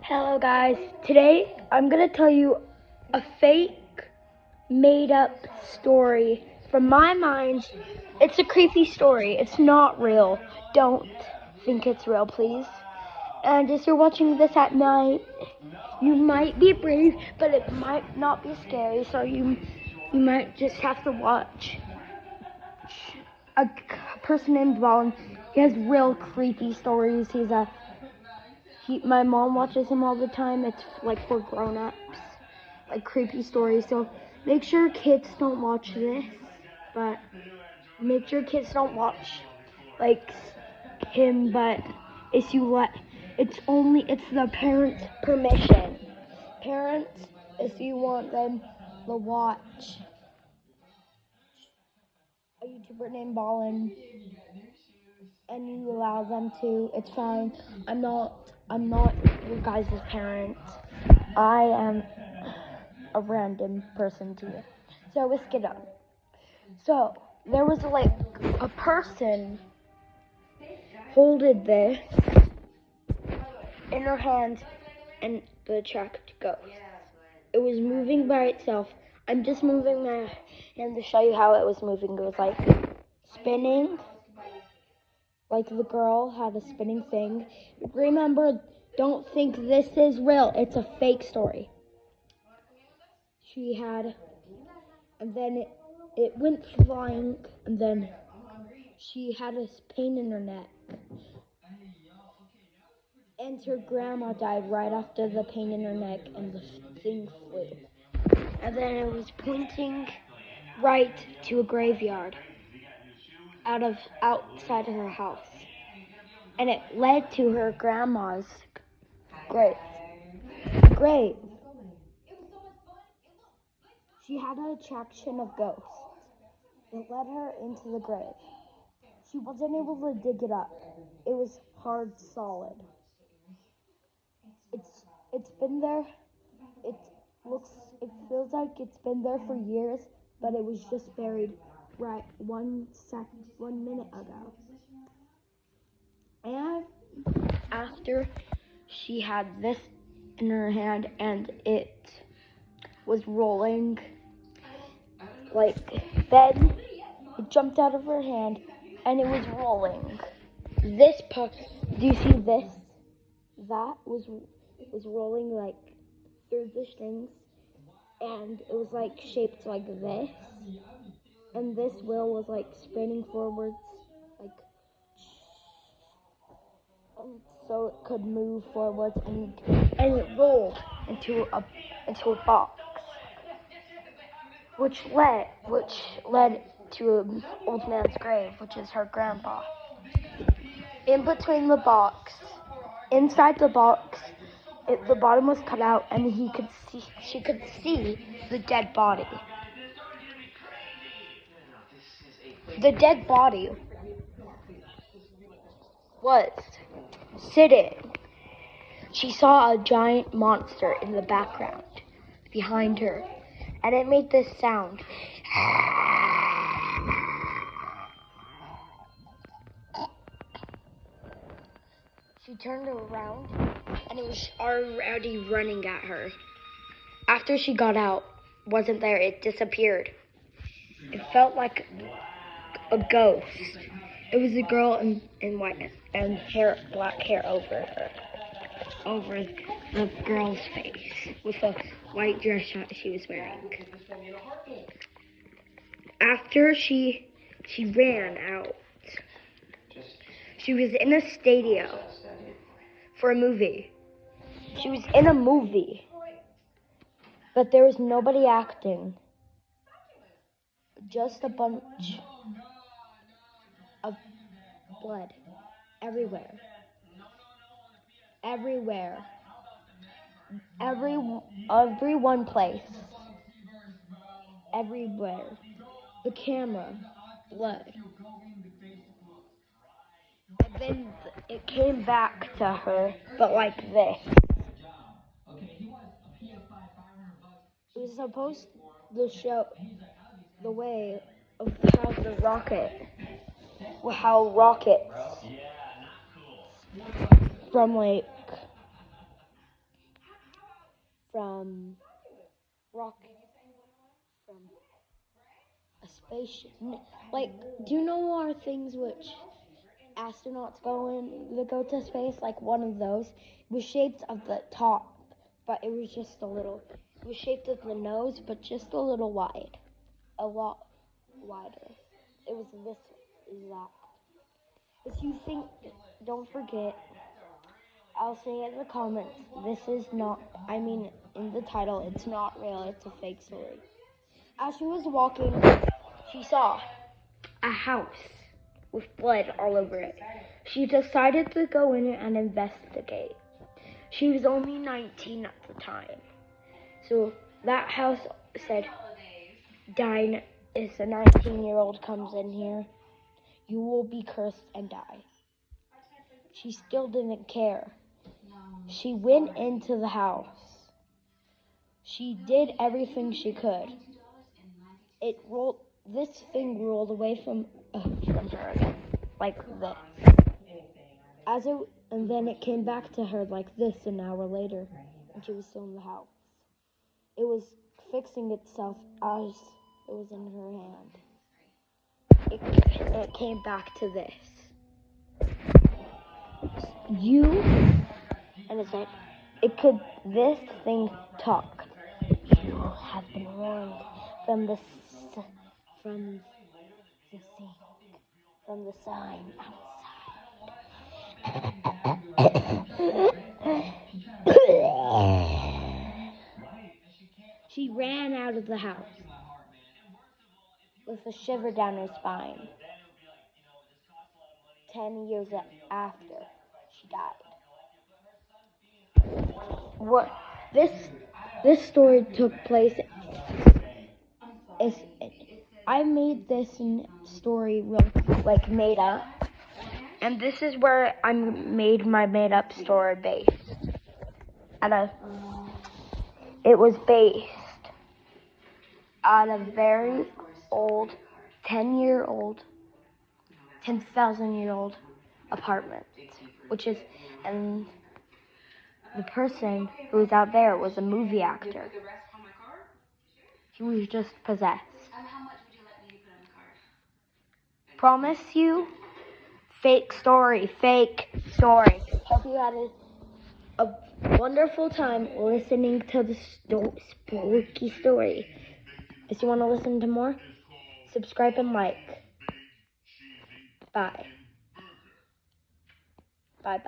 Hello guys, today I'm going to tell you a fake made up story. From my mind, it's a creepy story. It's not real. Don't think it's real, please. And if you're watching this at night, you might be brave, but it might not be scary, so you might just have to watch. A person named Vaughn, he has real creepy stories. My mom watches him all the time. It's like for grown-ups, like creepy stories. So make sure kids don't watch this, but make sure kids don't watch like him. But it's the parents' permission. Parents, if you want them to watch a YouTuber named Ballin, and you allow them to, it's fine. I'm not your guys' parents. I am a random person to you. So let's get on. So there was like a person holding this in her hand and the tracked ghost. It was moving by itself. I'm just moving my hand to show you how it was moving. It was like spinning. Like the girl had a spinning thing. Remember, don't think this is real. It's a fake story. And then it went flying, and then she had a pain in her neck. And her grandma died right after the pain in her neck, and the thing flew. And then it was pointing right to a graveyard outside of her house. And it led to her grandma's grave. She had an attraction of ghosts. It led her into the grave. She wasn't able to dig it up. It was hard, solid. It's been there. It feels like it's been there for years, but it was just buried right 1 minute ago. And after she had this in her hand and it was rolling, then it jumped out of her hand and it was rolling. This part, do you see this? That was rolling like through the strings, and it was like shaped like this, and this wheel was like spinning forwards, like, and so it could move forwards, and it rolled into a box, which led to an old man's grave, which is her grandpa. In between the box, inside the box, the bottom was cut out, and she could see the dead body. The dead body was sitting. She saw a giant monster in the background behind her, and it made this sound. She turned around, and it was already running at her. After she got out, wasn't there, it disappeared. It felt like a ghost. It was a girl in white and black hair over the girl's face, with a white dress she was wearing. After she ran out, she was in a stadium for a movie. She was in a movie, but there was nobody acting. Just a bunch of blood everywhere. Every one place. Everywhere. The camera, blood. And then it came back to her, but like this. It was supposed to show the way of how rockets from from from a spaceship. Like, do you know our things which astronauts go to space? Like one of those. It was shaped of the top, but it was just a little. It was shaped of the nose, but just a little wide, a lot wider. It was this exact. If you think, don't forget. I'll say in the comments, this is not, in the title, it's not real, it's a fake story. As she was walking, she saw a house with blood all over it. She decided to go in and investigate. She was only 19 at the time. So that house said, "Dine, if a 19-year-old comes in here, you will be cursed and die." She still didn't care. She went into the house. She did everything she could. This thing rolled away from her, like this. And then it came back to her like this an hour later, and she was still in the house. It was fixing itself as it was in her hand. It came back to this. And it said, this thing talked. You have been warned from the sign outside. She ran out of the house with a shiver down her spine. 10 years after she died. What this story took place is I made this story made up, and this is where I made my made up story based. It was based on a very old 10,000-year-old apartment, and the person who was out there was a movie actor. He was just possessed. Promise you, fake story. Hope you had a wonderful time listening to the spooky story. If you want to listen to more, subscribe and like. Bye. Bye.